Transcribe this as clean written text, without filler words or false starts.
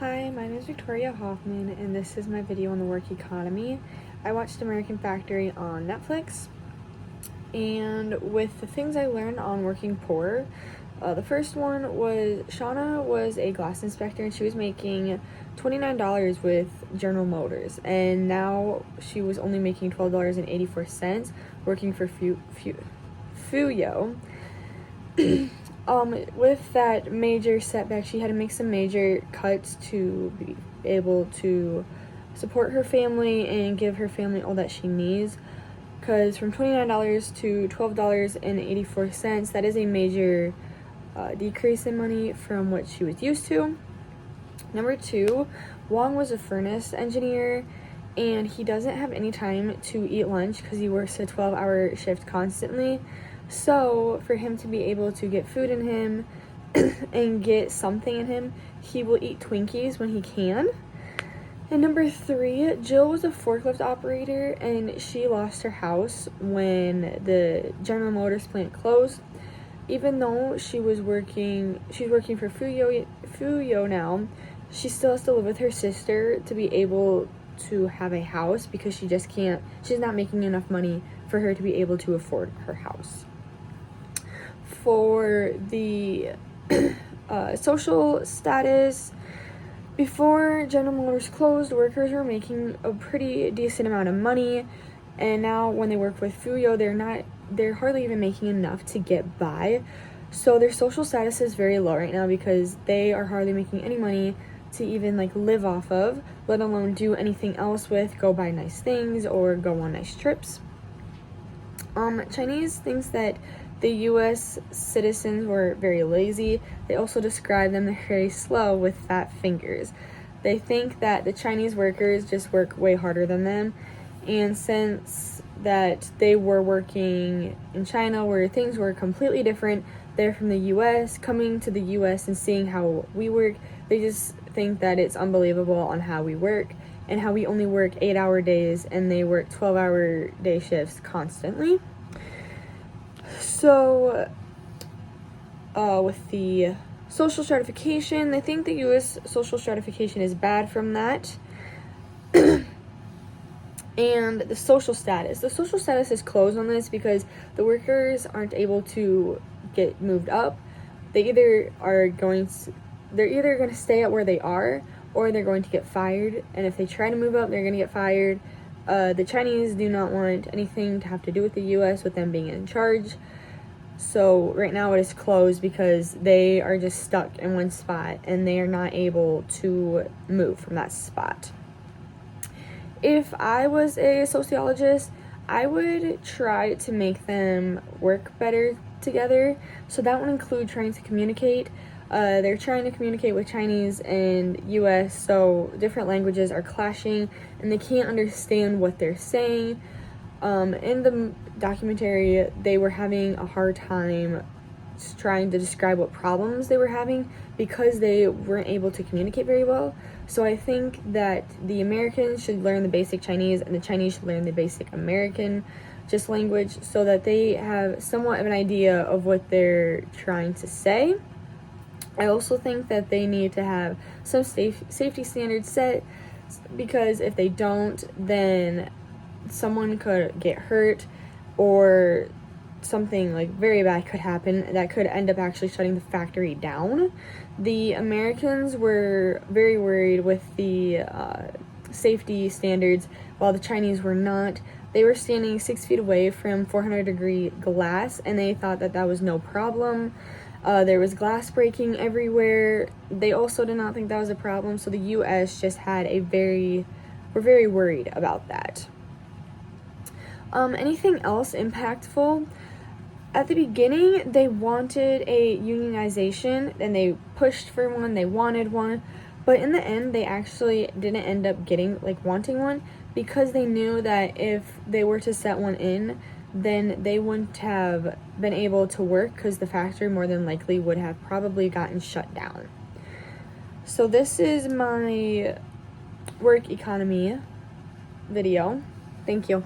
Hi, my name is Victoria Hoffman, and this is my video on the work economy. I watched American Factory on Netflix, and with the things I learned on working poor, the first one was Shauna was a glass inspector, and she was making $29 with General Motors, and now she was only making $12.84 working for Fuyo. With that major setback, she had to make some major cuts to be able to support her family and give her family all that she needs. Because from $29 to $12.84, that is a major decrease in money from what she was used to. Number two, Wong was a furnace engineer, and he doesn't have any time to eat lunch because he works a 12-hour shift constantly. So for him to be able to get food in him and get something in him, he will eat Twinkies when he can. And number three, Jill was a forklift operator, and she lost her house when the General Motors plant closed. Even though she's working for Fuyo now, she still has to live with her sister to be able to have a house because she's not making enough money for her to be able to afford her house. For the social status, before General Motors closed, workers were making a pretty decent amount of money, and now when they work with Fuyo, they're hardly even making enough to get by. So their social status is very low right now because they are hardly making any money to even live off of, let alone do anything else with, go buy nice things or go on nice trips. Chinese thinks that the U.S. citizens were very lazy. They also describe them as very slow with fat fingers. They think that the Chinese workers just work way harder than them, and since that they were working in China where things were completely different, they're from the U.S., coming to the U.S. and seeing how we work, they just think that it's unbelievable on how we work and how we only work 8-hour days and they work 12-hour day shifts constantly. So, with the social stratification, they think the U.S. social stratification is bad from that. And the social status. The social status is closed on this because the workers aren't able to get moved up. They're either going to stay at where they are, or they're going to get fired. And if they try to move up, they're going to get fired. The Chinese do not want anything to have to do with the U.S. with them being in charge. So right now it is closed because they are just stuck in one spot and they are not able to move from that spot. If I was a sociologist, I would try to make them work better together. So that would include trying to communicate. They're trying to communicate with Chinese and US, so different languages are clashing and they can't understand what they're saying. In the documentary, they were having a hard time trying to describe what problems they were having because they weren't able to communicate very well. So I think that the Americans should learn the basic Chinese and the Chinese should learn the basic American language so that they have somewhat of an idea of what they're trying to say. I also think that they need to have some safety standards set, because if they don't, then someone could get hurt or something very bad could happen that could end up actually shutting the factory down. The Americans were very worried with the safety standards, while the Chinese were not. They were standing 6 feet away from 400-degree glass, and they thought that that was no problem. There was glass breaking everywhere. They also did not think that was a problem, so the U.S. just were very worried about that. Anything else impactful? At the beginning, they wanted a unionization, and they pushed for one, they wanted one, but in the end, they actually didn't end up wanting one, because they knew that if they were to set one in, then they wouldn't have been able to work because the factory more than likely would have probably gotten shut down. So this is my work economy video. Thank you.